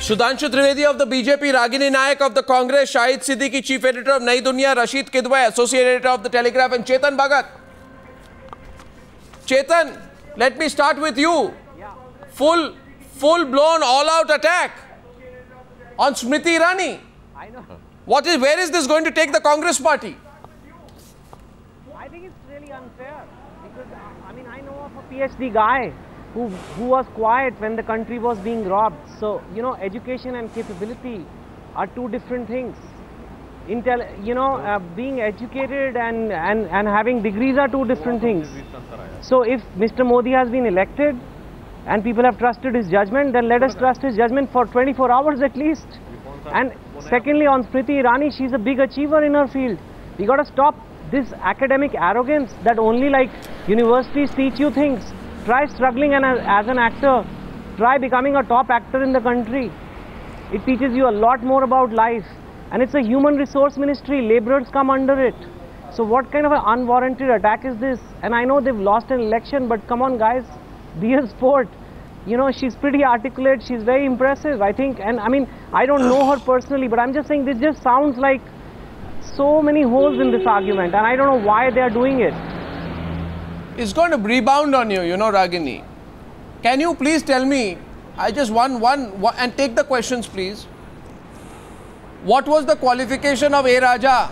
Sudhanshu Trivedi of the BJP, Ragini Nayak of the Congress, Shahid Siddiqui, Chief Editor of Duniya, Rasheed Kidwai, Associate Editor of the Telegraph, and Chetan Bhagat. Chetan, let me start with you. Full-blown, all-out attack on Smriti Irani. I know. Where is this going to take the Congress party? I think it's really unfair because, I mean, I know of a PhD guy who was quiet when the country was being robbed. So, you know, education and capability are two different things. Being educated and having degrees are two different things. So if Mr. Modi has been elected and people have trusted his judgment, then let us trust his judgment for 24 hours at least. And secondly, on Smriti Irani, she's a big achiever in her field. We got to stop this academic arrogance that only like universities teach you things. Try struggling as an actor. Try becoming a top actor in the country. It teaches you a lot more about life. And it's a human resource ministry. Laborers come under it. So what kind of an unwarranted attack is this? And I know they've lost an election, but come on guys, be a sport. You know, she's pretty articulate. She's very impressive, I think. And I mean, I don't know her personally, but I'm just saying this just sounds like so many holes in this argument. And I don't know why they're doing it. It's going to rebound on you, you know, Ragini. Can you please tell me, I just one and take the questions, please. What was the qualification of A. Raja?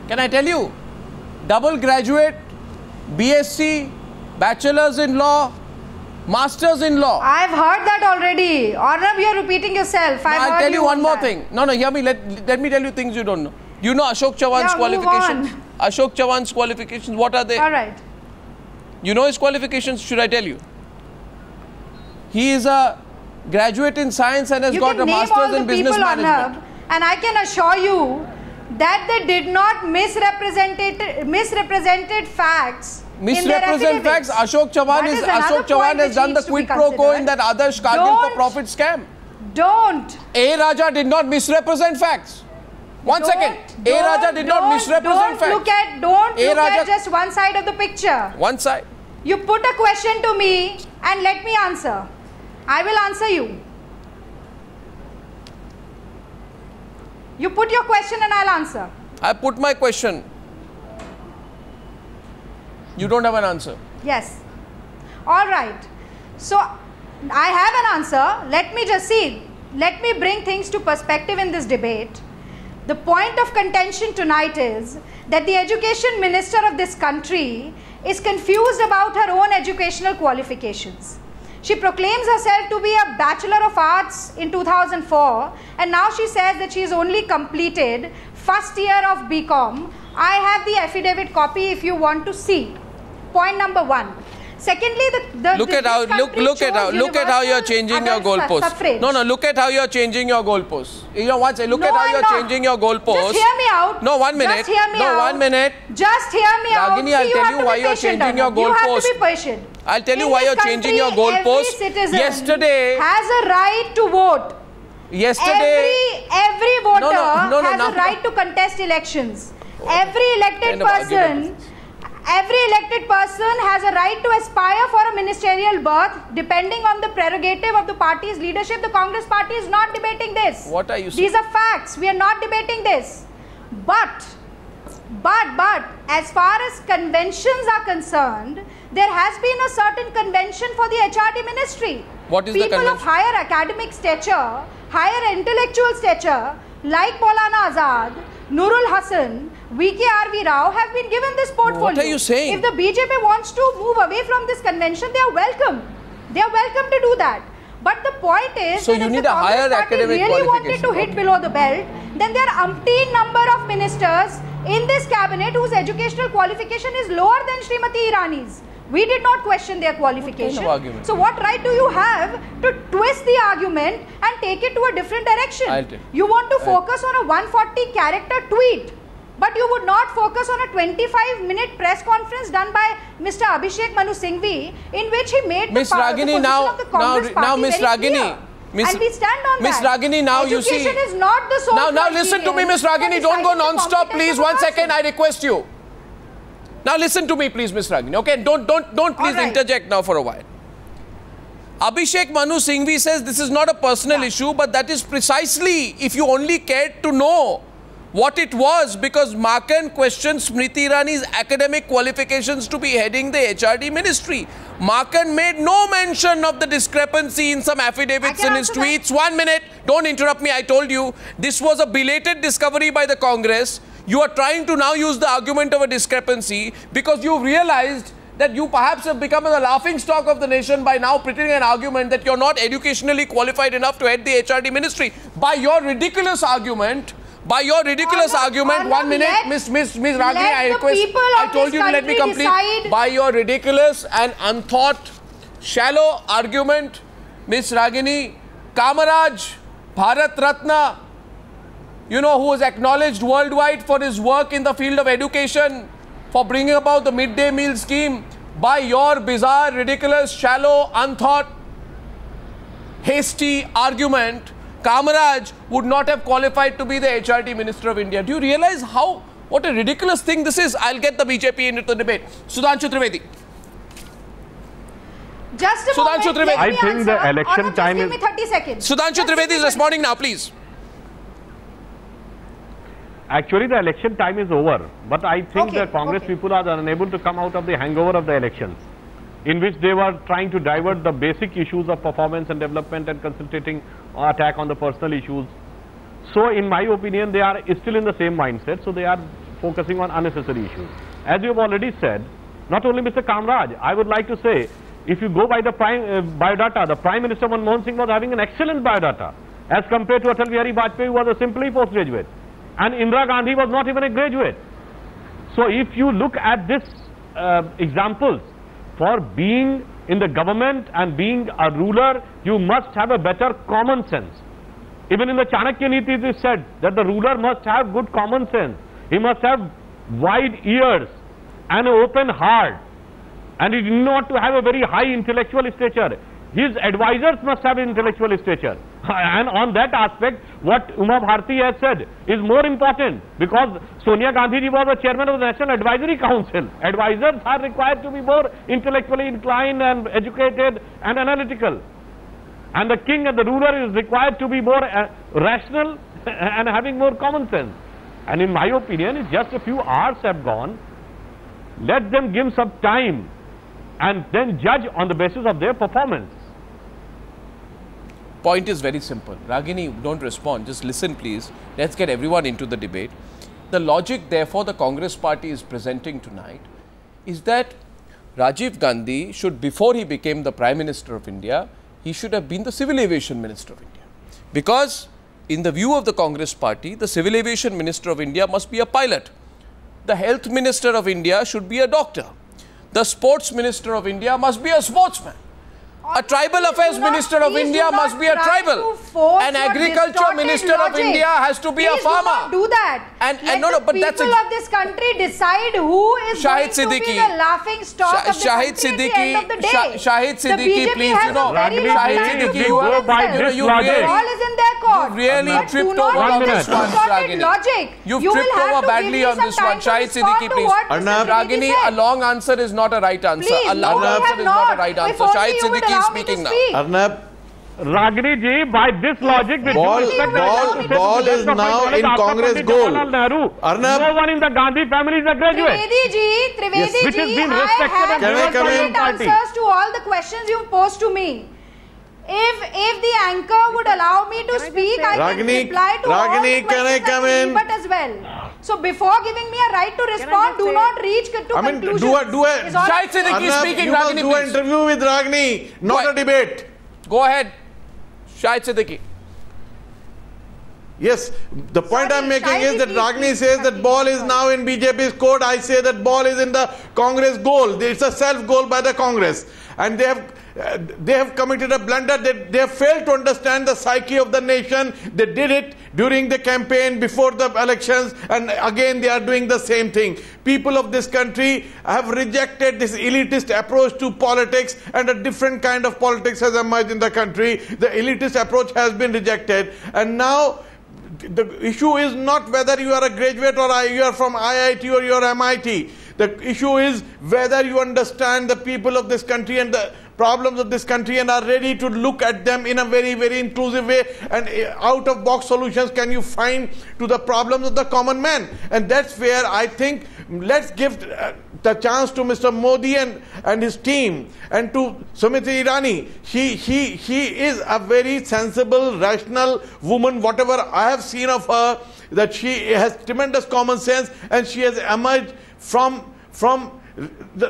Can I tell you? Double graduate, BSc, bachelor's in law, master's in law. I've heard that already. Arnab, you're repeating yourself. I'll tell you one more thing. No, hear me. Let me tell you things you don't know. You know Ashok Chavan's qualifications? Ashok Chavan's qualifications, what are they? All right. You know his qualifications, should I tell you? He is a graduate in science and has got a master's in business management. Arnab, and I can assure you that they did not misrepresented facts. Misrepresent facts. Ashok Chavan has done the quid pro quo in that Adarsh Kargil for profit scam. Don't. A. Raja did not misrepresent facts. One second. A. Raja did not misrepresent facts. Don't look at just one side of the picture. One side. You put a question to me and let me answer. I will answer you. You put your question and I'll answer. I put my question. You don't have an answer. Yes. All right. So, I have an answer. Let me just see. Let me bring things to perspective in this debate. The point of contention tonight is that the education minister of this country is confused about her own educational qualifications. She proclaims herself to be a Bachelor of Arts in 2004 and now she says that she has only completed first year of BCom. I have the affidavit copy if you want to see. Point number one. Secondly, look at how you're changing your goalposts. No, look at how you're changing your goalposts. You know what? Look at how you're changing your goalposts. Just hear me out. No, 1 minute. Just hear me out. 1 minute. Just hear me out. Ragini, I'll tell you why you're changing your goalposts. You have to be patient. I'll tell you why you're changing your goalposts. Yesterday has a right to vote. Yesterday, every voter has a right to contest elections. Every elected person has a right to aspire for a ministerial berth depending on the prerogative of the party's leadership. The Congress party is not debating this. What are you saying? These are facts. We are not debating this. But as far as conventions are concerned, there has been a certain convention for the HRD ministry. What is the convention? People of higher academic stature, higher intellectual stature, like Maulana Azad, Nurul Hasan, V.K.R.V. Rao have been given this portfolio. What are you saying? If the BJP wants to move away from this convention, they are welcome. They are welcome to do that. But the point is, so you need a higher academic really wanted to hit below the belt, then there are umpteen number of ministers in this cabinet whose educational qualification is lower than Srimati Irani's. We did not question their qualification. What kind of so what right do you have to twist the argument and take it to a different direction? You want to focus on a 140 character tweet, but you would not focus on a 25-minute press conference done by Mr. Abhishek Manu Singhvi, in which he made the position of the Congress party very clear. And we stand on Miss Ragini, now you see. Education is not the sole Now listen to me, Miss Ragini. Don't go non-stop, please. 1 second, I request you. Now listen to me, please, Miss Ragini. Okay, don't please interject now for a while. Abhishek Manu Singhvi says this is not a personal issue, but that is precisely if you only cared to know what it was, because Makan questioned Smriti Irani's academic qualifications to be heading the HRD ministry. Makan made no mention of the discrepancy in some affidavits in his tweets. 1 minute, don't interrupt me, I told you. This was a belated discovery by the Congress. You are trying to now use the argument of a discrepancy because you realized that you perhaps have become the laughing stock of the nation by now pretending an argument that you're not educationally qualified enough to head the HRD ministry. By your ridiculous argument, 1 minute, Miss Ragini, I request, I told you to let me complete. By your ridiculous and unthought, shallow argument, Miss Ragini, Kamaraj, Bharat Ratna, you know, who was acknowledged worldwide for his work in the field of education, for bringing about the midday meal scheme, by your bizarre, ridiculous, shallow, unthought, hasty argument, Kamaraj would not have qualified to be the HRD Minister of India. Do you realize what a ridiculous thing this is? I'll get the BJP into the debate. Sudhanshu Trivedi. Just a moment. Trivedi. I think the election time is... Give me 30 seconds. Sudhanshu Trivedi is responding now, please. Actually, the election time is over, but I think the Congress people are unable to come out of the hangover of the elections, in which they were trying to divert the basic issues of performance and development and concentrating attack on the personal issues. So, in my opinion, they are still in the same mindset, so they are focusing on unnecessary issues. As you have already said, not only Mr. Kamraj, I would like to say, if you go by the biodata, the Prime Minister Manmohan Singh was having an excellent biodata, as compared to Atal Bihari Vajpayee, who was a simply postgraduate. And Indira Gandhi was not even a graduate. So if you look at this examples, for being in the government and being a ruler, you must have a better common sense. Even in the Chanakya Niti it is said that the ruler must have good common sense. He must have wide ears and an open heart. And he did not to have a very high intellectual stature. His advisors must have intellectual stature. And on that aspect, what Uma Bharti has said is more important, because Sonia Gandhi ji was the chairman of the National Advisory Council. Advisors are required to be more intellectually inclined and educated and analytical. And the king and the ruler is required to be more rational and having more common sense. And in my opinion, if just a few hours have gone, let them give some time and then judge on the basis of their performance. Point is very simple. Ragini, don't respond. Just listen, please. Let's get everyone into the debate. The logic, therefore, the Congress party is presenting tonight is that Rajiv Gandhi should, before he became the Prime Minister of India, he should have been the Civil Aviation Minister of India. Because in the view of the Congress party, the Civil Aviation Minister of India must be a pilot. The Health Minister of India should be a doctor. The Sports Minister of India must be a sportsman. A Tribal Affairs Minister of India must be a tribal. An Agriculture Minister of India has to be a farmer. Do that. And no, but that's people of this country decide who is Shahid going to be the laughing stock of the country at the end of the day. Shahid Siddiqui, please, you know, Shahid Siddiqui, you go by this logic. All is in their court. You really tripped over this one, Ragini. You've tripped over badly on this one. Shahid Siddiqui, please. Ragini, a long answer is not a right answer. A long answer is not a right answer. Shahid Siddiqui is speaking now. Arnab, Ragini ji, by this logic, ball is now in Congress goal. Arnab, no one in the Gandhi family is a graduate. Trivedi ji, I have complete answers to all the questions you posed to me. If the anchor would allow me to speak, I can reply to all the questions but as well. So before giving me a right to respond, do not reach to conclusions. Shahid Siddiqui speaking. You must do an interview with Ragini, not a debate. Go ahead, Shahid Siddiqui. Yes, the point I'm making is that Ragini says that ball is now in BJP's court. I say that ball is in the Congress goal. It's a self-goal by the Congress. And they have committed a blunder. They have failed to understand the psyche of the nation. They did it during the campaign, before the elections, and again they are doing the same thing. People of this country have rejected this elitist approach to politics, and a different kind of politics has emerged in the country. The elitist approach has been rejected, and now the issue is not whether you are a graduate or you are from IIT or you are MIT. The issue is whether you understand the people of this country and the problems of this country and are ready to look at them in a very, very inclusive way, and out-of-box solutions can you find to the problems of the common man. And that's where I think let's give the chance to Mr. Modi and his team, and to Smriti Irani. She is a very sensible, rational woman, whatever I have seen of her, that she has tremendous common sense, and she has emerged from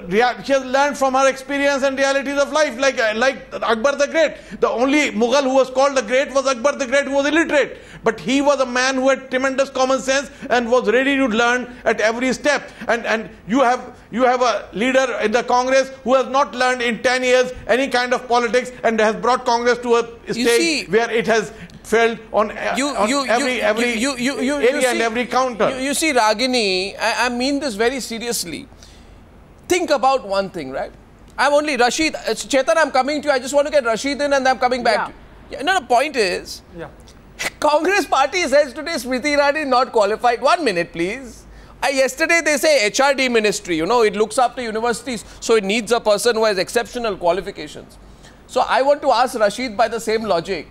she has learned from her experience and realities of life, like Akbar the Great. The only Mughal who was called the Great was Akbar the Great, who was illiterate. But he was a man who had tremendous common sense and was ready to learn at every step. And you have a leader in the Congress who has not learned in 10 years any kind of politics and has brought Congress to a stage where it has failed on every area and every counter. You see, Ragini, I mean this very seriously. Think about one thing, right? I'm only Rasheed. Chetan, I'm coming to you. I just want to get Rasheed in and I'm coming back to you. No, the point is, Congress party says today Smriti Irani is not qualified. 1 minute, please. Yesterday they say HRD ministry, you know, it looks after universities, so it needs a person who has exceptional qualifications. So I want to ask Rasheed by the same logic.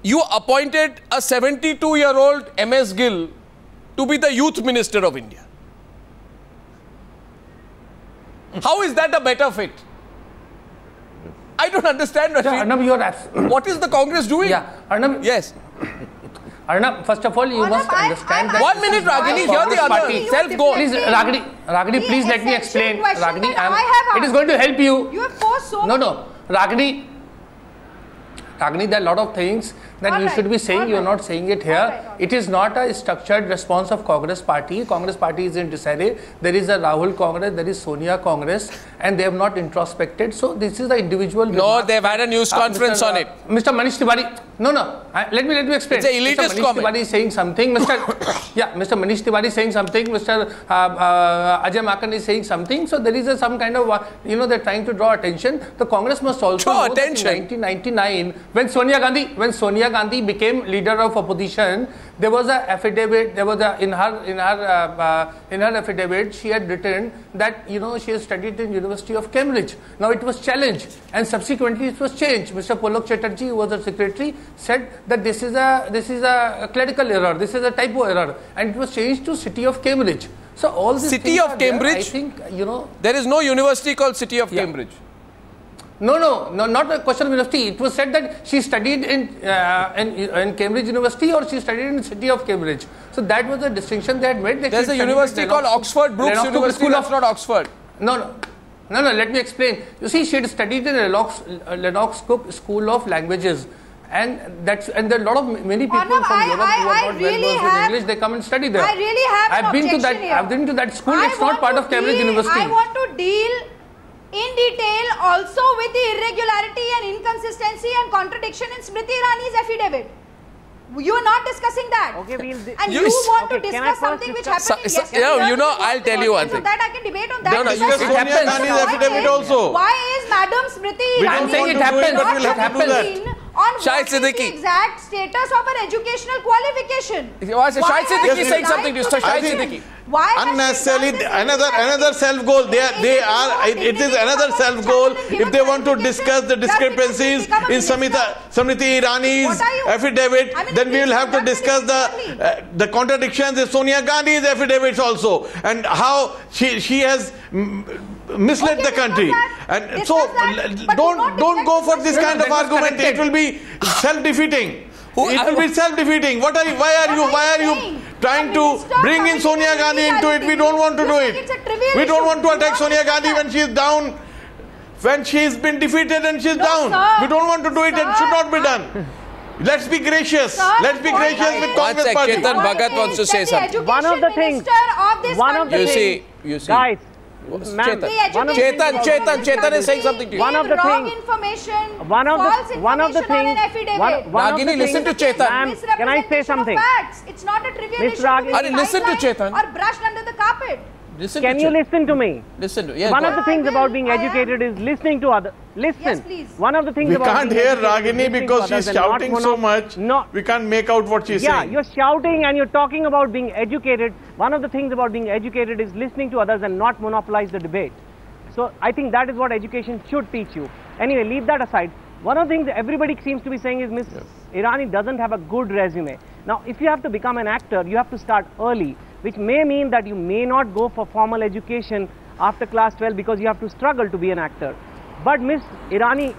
You appointed a 72-year-old MS Gill to be the youth minister of India. How is that a better fit? I don't understand, Rasheed. Arnab, you are what is the Congress doing? Yeah, Arnab. Yes. Arnab, first of all, you must understand that... 1 minute, Ragini. Hear the other. Self-goal. Please, Ragini, please let me explain. Ragini, it is going to help you. You have posed so much. No. Ragini, there are a lot of things that you should be saying. You are not saying it here. It is not a structured response of Congress party. Congress party is in disarray. There is a Rahul Congress, there is Sonia Congress, and they have not introspected. So this is the individual. No, they have had a news conference on it. Mr. Manish Tiwari. No. Let me explain. It's an elitist comment. Mr. Manish Tiwari is saying something. Mr. Manish Tiwari is saying something. Mr. Ajay Makan is saying something. So there is some kind of, they're trying to draw attention. The Congress must also know that in 1999, when Sonia Gandhi became leader of opposition, there was an affidavit. There was in her affidavit, she had written that she has studied in University of Cambridge. Now it was challenged, and subsequently it was changed. Mr. Polok Chatterjee, who was the secretary, said that this is a clerical error. This is a typo error, and it was changed to City of Cambridge. So all this City of Cambridge. I think there is no university called City of Cambridge. No, not a question of university. It was said that she studied in Cambridge University or she studied in the City of Cambridge. So that was the distinction they had made. There's a university called Oxford, Brookes University, that's not Oxford. No, let me explain. You see, she had studied in Lennox Cook School of Languages. And there are many people from Europe who are not well versed in English. They come and study there. I really have an objection here. I've been to that school. It's not part of Cambridge University. I want to deal in detail also with the irregularity and inconsistency and contradiction in Smriti Irani's affidavit. You are not discussing that. Okay, and you want to discuss something which happened yesterday. I'll tell you one thing. So that I can debate on that. No, you have Sonia Gandhi's affidavit also. Why is Madam Smriti Irani it happens. On Shahid what is Siddiqui. the exact status of an educational qualification? Shahid Siddiqui saying something to you. Shahid Siddiqui. Why unnecessarily another self goal. It is another self goal. If they want to discuss the discrepancies in Smriti Irani's affidavit, then we will have to discuss the contradictions in Sonia Gandhi's affidavits also, and how she has misled the country. And so don't go for this kind of argument. It will be self-defeating. It will be self-defeating. Why are you trying to bring in Sonia Gandhi into it? We don't want to do it. We don't want to attack Sonia Gandhi when she is down, when she has been defeated and she is down. We don't want to do it. It should not be done. Let's be gracious. Let's be gracious with Congress party. Chetan Bhagat wants to say something. One of the things. Guys. Chetan is saying something to you. One of the things. Ragini, listen to Chetan. Can I say something? It's not a trivial Miss issue. Ragini, listen to Chetan. Or brushed under the carpet. Can you listen to me? Listen to yes. One of the things about being educated is listening to others. Listen. Yes, please. One of the things we about can't hear Ragini because she's shouting so much. No. We can't make out what she's saying. Yeah, you're shouting and you're talking about being educated. One of the things about being educated is listening to others and not monopolize the debate. So I think that is what education should teach you. Anyway, leave that aside. One of the things that everybody seems to be saying is Ms. Irani doesn't have a good resume. Now, if you have to become an actor, you have to start early, which may mean that you may not go for formal education after class 12 because you have to struggle to be an actor. But Ms. Irani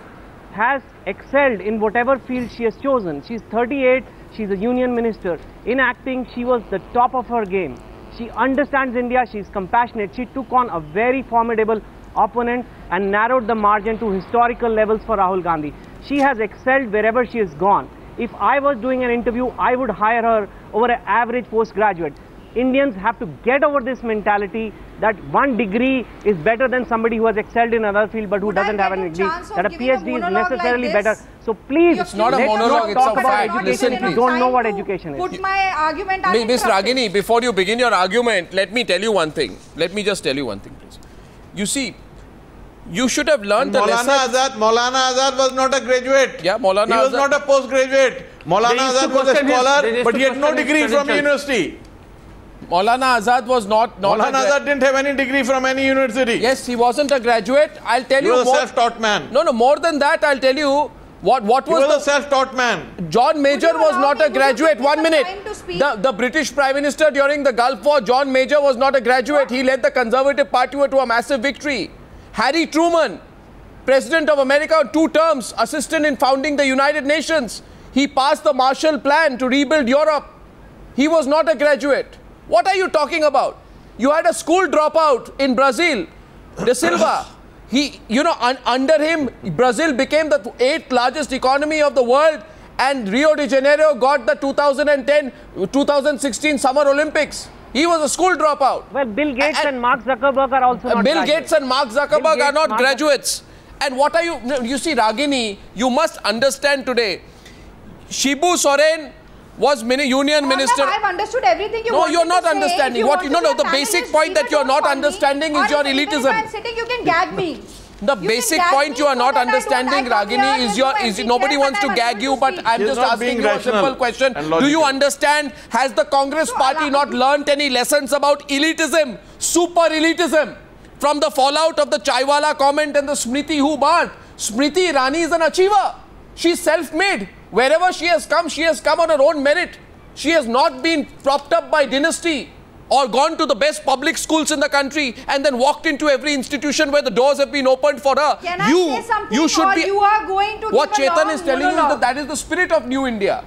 has excelled in whatever field she has chosen. She's 38, she's a union minister. In acting, she was the top of her game. She understands India, she's compassionate. She took on a very formidable opponent and narrowed the margin to historical levels for Rahul Gandhi. She has excelled wherever she has gone. If I was doing an interview, I would hire her over an average postgraduate. Indians have to get over this mentality that one degree is better than somebody who has excelled in another field but who doesn't have a degree, that a PhD is necessarily better. So please, it's not a monologue, it's a fact. Listen, please. You don't know what education is. Put my argument Ms. Ragini, before you begin your argument, let me tell you one thing. Let me just tell you one thing, please. You see, you should have learned the lesson. Maulana Azad was not a graduate. Yeah, Maulana He was not a postgraduate. Maulana Azad was a scholar, but he had no degree from university. Maulana Azad was not Maulana Azad didn't have any degree from any university. Yes, he wasn't a graduate. I'll tell you more. He was a self-taught man. No, more than that, I'll tell you what was he was a self-taught man. John Major was not a graduate. 1 minute. The British Prime Minister during the Gulf War, John Major was not a graduate. He led the Conservative Party to a massive victory. Harry Truman, President of America, 2 terms, assistant in founding the United Nations. He passed the Marshall Plan to rebuild Europe. He was not a graduate. What are you talking about? You had a school dropout in Brazil, De Silva. Under him, Brazil became the 8th largest economy of the world, and Rio de Janeiro got the 2016 Summer Olympics. He was a school dropout. Well, Bill Gates and Mark Zuckerberg are also not Bill Gates and Mark Zuckerberg are not graduates. And what are you... You see, Ragini, you must understand today, Shibu Soren was union minister. I've understood everything you you're not understanding. The basic point that you're not understanding is your elitism. If I'm sitting, you can gag me. The basic point you are not understanding, Ragini, is nobody wants to gag you, but I'm just asking you a simple question. Do you understand, has the Congress party not learnt any lessons about elitism, super elitism, from the fallout of the Chaiwala comment and the Smriti who burnt? Smriti Irani is an achiever. She's self-made. Wherever she has come on her own merit. She has not been propped up by dynasty or gone to the best public schools in the country and then walked into every institution where the doors have been opened for her. Can I say something, you should be, you are going to what give a Chetan is telling you is monologue. that is the spirit of New India.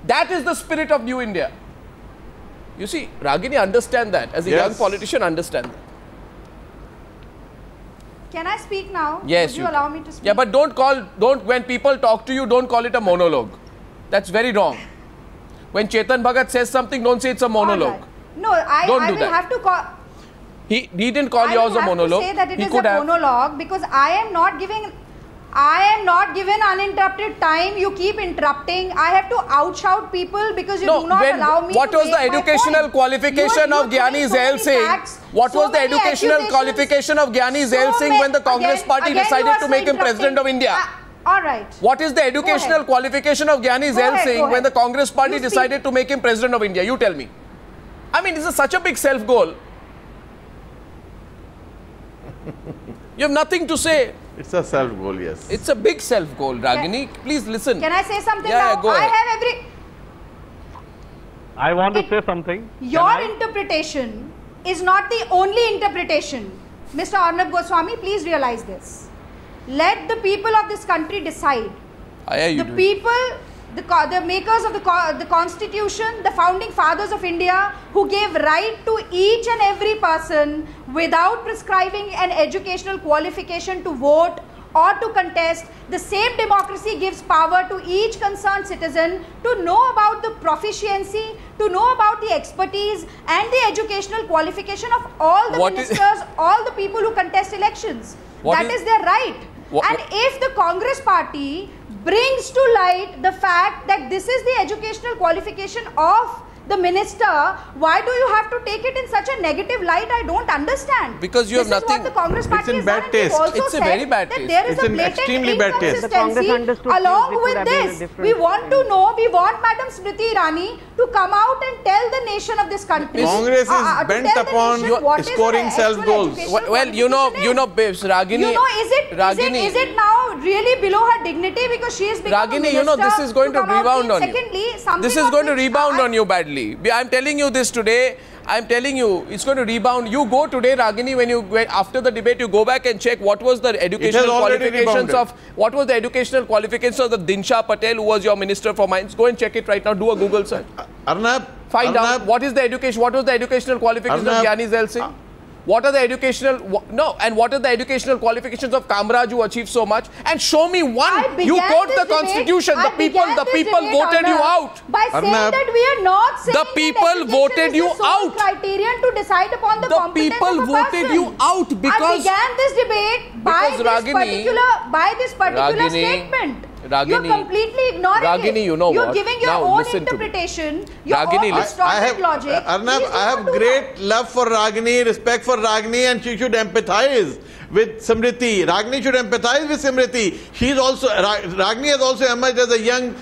That is the spirit of New India. You see, Ragini, understand that. As a young politician, understand that. Can I speak now? Yes, Would you allow me to speak? Yeah, but when people talk to you, don't call it a monologue. That's very wrong. When Chetan Bhagat says something, don't say it's a monologue. Right. No, I will have to call... He didn't call yours a monologue. I will have to say that it is a monologue because I am not given uninterrupted time. You keep interrupting. I have to outshout people because you do not allow me what to was the educational qualification of Gyani Zail Singh? What was the educational qualification of Gyani Zail Singh when the Congress party decided to make him President of India? All right. What is the educational qualification of Gyani Zail Singh when the Congress party decided to make him President of India? You tell me. I mean, this is such a big self-goal. You have nothing to say. It's a self-goal, yes. It's a big self-goal, Ragini. Please listen. Can I say something now? Yeah, go ahead. I want to say something. Your interpretation is not the only interpretation. Mr. Arnab Goswami, please realize this. Let the people of this country decide. The makers of the Constitution, the founding fathers of India, who gave right to each and every person without prescribing an educational qualification to vote or to contest. The same democracy gives power to each concerned citizen to know about the proficiency, to know about the expertise and the educational qualification of all the ministers, all the people who contest elections. That is their right. And if the Congress party brings to light the fact that this is the educational qualification of the minister, why do you have to take it in such a negative light? I don't understand. Because you have nothing. This is what the Congress party it's in bad taste. It's a very bad taste. There is it's a blatant extremely bad taste. inconsistency. Along with this, we want to know, we want Madam Smriti Irani to come out and tell the nation of this country. Congress is bent upon scoring self-goals. Well, you know, babes, Ragini. You know, is it now really below her dignity because she is become Ragini, you know, this is going to rebound on you. Secondly, this is going to rebound on you badly. I'm telling you this today. I'm telling you, it's going to rebound. You go today, Ragini, when you after the debate, you go back and check what was the educational qualifications of the Dinsha Patel, who was your Minister for Mines. Go and check it right now. Do a Google search. Arnab, Find out what is the education. What was the educational qualifications of Gyani Zail Singh? What are the educational what are the educational qualifications of Kamraj who achieved so much? And show me one. You quote the constitution. The people voted you out. By saying that we are not saying the people voted you out. Criterion to decide upon the competence people of a voted person. you out because I began this debate by this particular statement. Ragini, you're completely ignoring Ragini, it. you know you're what? giving your own interpretation, your Ragini, own distorted logic. Arnab, I have great love for Ragini, respect for Ragini, and she should empathize with Smriti. Ragini should empathize with Smriti. She's also Ragini has also emerged as a young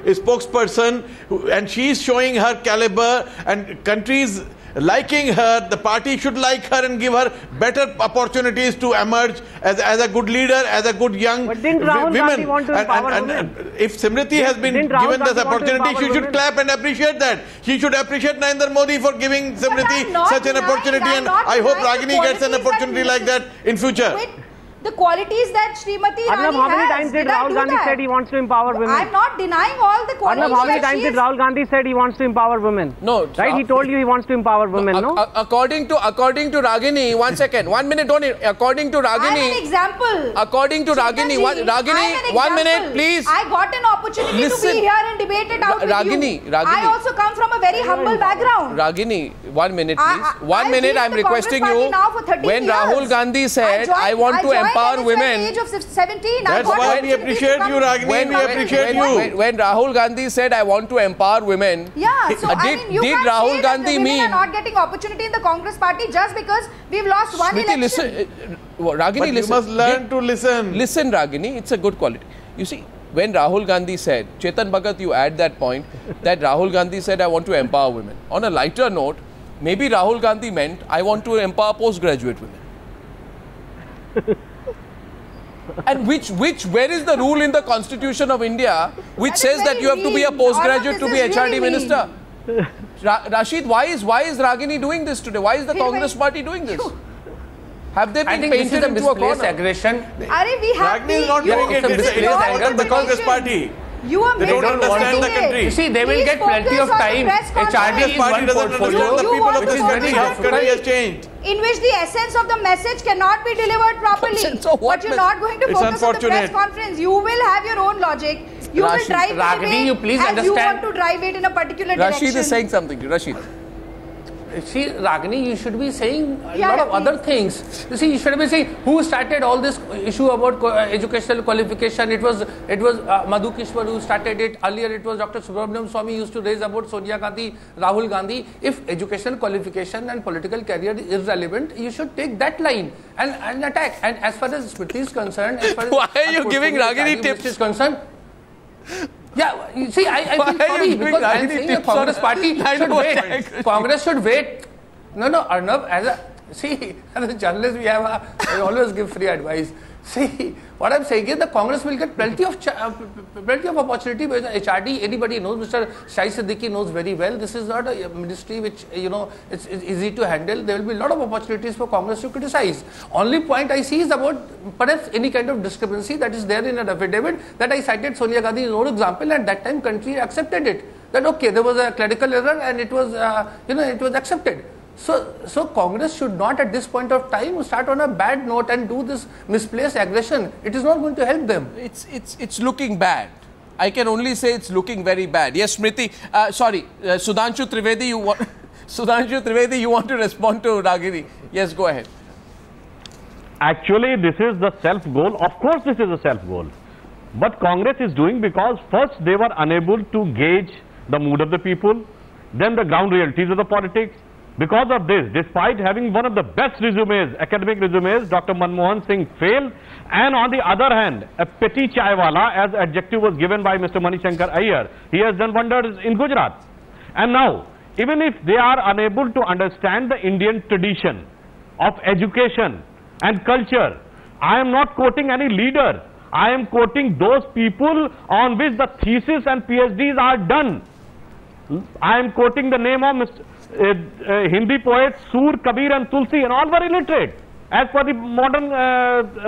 spokesperson, and she's showing her caliber, and countries liking her. The party should like her and give her better opportunities to emerge as a good leader, as a good young women. And if Smriti has been given this opportunity, she should clap and appreciate that. She should appreciate Narendra Modi for giving Smriti such an opportunity, and I hope Ragini gets an opportunity like that in future. The qualities that Srimati Irani has. How many times did Rahul Gandhi said he wants to empower women? I'm not denying all the qualities. How many times did Rahul Gandhi said he wants to empower women? No, right? He told you he wants to empower women. No. According to Ragini, 1 second, 1 minute, don't. According to Ragini, I'm an example. According to Ragini, 1 minute, please. I got an opportunity to be here and debate it out with you. Ragini, I also come from a very humble background. Ragini, 1 minute, please. 1 minute, I'm requesting you. When Rahul Gandhi said, I want to empower women. Age of 17, that's why we appreciate you, Ragini. We appreciate you. When Rahul Gandhi said, I want to empower women, yeah, so did Rahul Gandhi mean women are not getting opportunity in the Congress party just because we've lost one election? Listen, Ragini, listen. You must learn to listen. Listen, Ragini, it's a good quality. You see, when Rahul Gandhi said, Chetan Bhagat, you add that point, that Rahul Gandhi said, I want to empower women. On a lighter note, maybe Rahul Gandhi meant, I want to empower postgraduate women. And where is the rule in the Constitution of India which says that you have to be a postgraduate to be HRD minister? Rasheed, why is Ragini doing this today? Why is the Congress party doing this? Have they been painted into a corner? Aggression. Ragini is not doing it. It's the Congress party. You are they don't understand the country. You see, they will get plenty of time. HRD party doesn't understand the people of this country. This country has changed. In which the essence of the message cannot be delivered properly. But you're not going to focus on the press conference. You will have your own logic. You will drive it Ragini, you please understand. You want to drive it in a particular direction. Rashid is saying something. Rashid. See, Ragini, you should be saying a lot of other things. You see, you should be saying who started all this issue about educational qualification. It was Madhu Kishwar who started it. Earlier, it was Dr. Subramaniam Swamy used to raise about Sonia Gandhi, Rahul Gandhi. If educational qualification and political career is relevant, you should take that line and attack. And as far as Smriti is concerned, as far as why are you giving Ragini tips? Is concerned, yeah, you see, I feel sorry because I'm saying the Congress party should wait. Congress should wait. No, Arnab, as a journalist, we always give free advice. See, what I'm saying is the Congress will get plenty of opportunity because HRD, anybody knows, Mr. Shahid Siddiqui knows very well. This is not a ministry which, it's easy to handle. There will be a lot of opportunities for Congress to criticize. Only point I see is about perhaps any kind of discrepancy that is there in an affidavit that I cited Sonia Gandhi as an example. At that time, country accepted it. That okay, there was a clerical error and it was, it was accepted. So Congress should not at this point of time start on a bad note and do this misplaced aggression. It is not going to help them. It's looking bad. I can only say it's looking very bad. Yes, Smriti. Sudhanshu Trivedi, you want to respond to Ragini? Yes, go ahead. Actually, this is the self-goal. Of course, this is a self-goal. But Congress is doing because first they were unable to gauge the mood of the people. than the ground realities of the politics. Because of this, despite having one of the best resumes, academic resumes, Dr. Manmohan Singh failed. And on the other hand, a petty chaiwala, as adjective was given by Mr. Manishankar Iyer, he has done wonders in Gujarat. And now, even if they are unable to understand the Indian tradition of education and culture, I am not quoting any leader. I am quoting those people on which the thesis and PhDs are done. I am quoting the name of Hindi poets Sur, Kabir and Tulsi, and all were illiterate as per the modern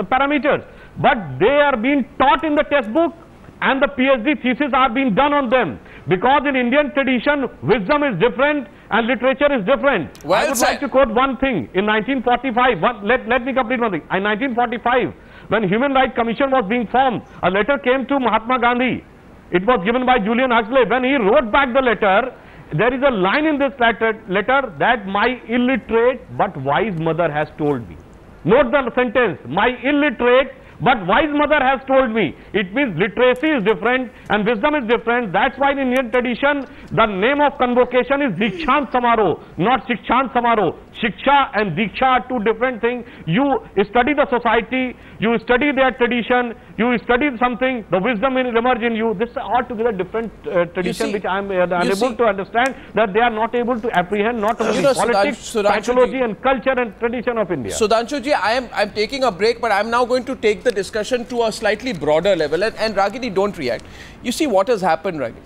parameters. But they are being taught in the textbook and the PhD thesis are being done on them. Because in Indian tradition, wisdom is different and literature is different. Well, I would like to quote one thing. In 1945, let me complete one thing. In 1945, when Human Rights Commission was being formed, a letter came to Mahatma Gandhi. It was given by Julian Huxley. When he wrote back the letter, there is a line in this letter that my illiterate but wise mother has told me. Note the sentence, my illiterate but wise mother has told me. It means literacy is different and wisdom is different. That's why in Indian tradition, the name of convocation is Dikshant Samaro, not Shikshant Samaro. Shiksha and Diksha are two different things. You study the society, you study their tradition, you study something, the wisdom will emerge in you. This is altogether different tradition which I am unable to understand, that they are not able to apprehend not only politics, psychology and culture and tradition of India. Sudhanshu ji, I'm taking a break, but I'm now going to take the discussion to a slightly broader level. And Ragini, don't react. You see what has happened, Ragini,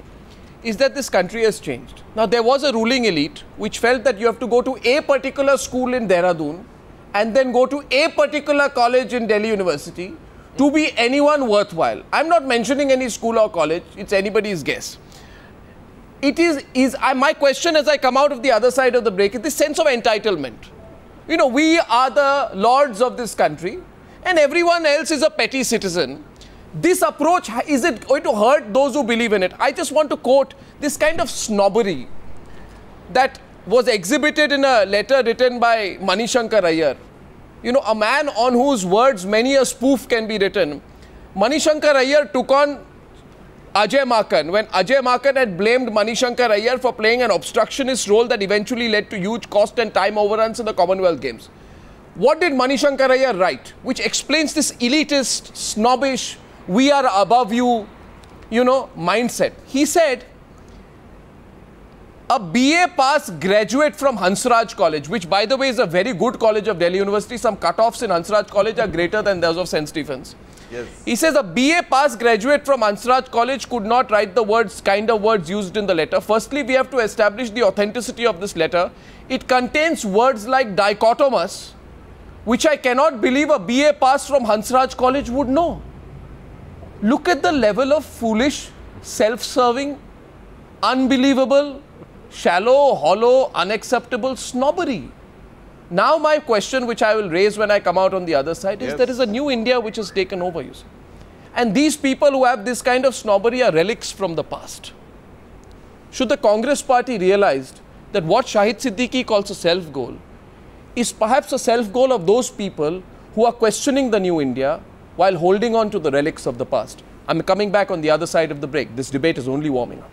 is that this country has changed. Now, there was a ruling elite which felt that you have to go to a particular school in Dehradun and then go to a particular college in Delhi University to be anyone worthwhile. I'm not mentioning any school or college, it's anybody's guess. My question as I come out of the other side of the break is this sense of entitlement. You know, we are the lords of this country and everyone else is a petty citizen. This approach, is it going to hurt those who believe in it? I just want to quote this kind of snobbery that was exhibited in a letter written by Manishankar Iyer. You know, a man on whose words many a spoof can be written. Manishankar Iyer took on Ajay Maken when Ajay Maken had blamed Manishankar Iyer for playing an obstructionist role that eventually led to huge cost and time overruns in the Commonwealth Games. What did Manishankar Iyer write, which explains this elitist, snobbish, we are above you, you know, mindset? He said, a BA pass graduate from Hansraj College, which by the way is a very good college of Delhi University. Some cutoffs in Hansraj College are greater than those of St. Stephen's. Yes. He says a BA pass graduate from Hansraj College could not write the kind of words used in the letter. Firstly, we have to establish the authenticity of this letter. It contains words like dichotomous, which I cannot believe a BA pass from Hansraj College would know. Look at the level of foolish, self-serving, unbelievable, shallow, hollow, unacceptable snobbery. Now my question, which I will raise when I come out on the other side, is there is a new India which has taken over, you see. And these people who have this kind of snobbery are relics from the past. Should the Congress party realize that what Shahid Siddiqui calls a self-goal is perhaps a self-goal of those people who are questioning the new India while holding on to the relics of the past? I'm coming back on the other side of the break. This debate is only warming up.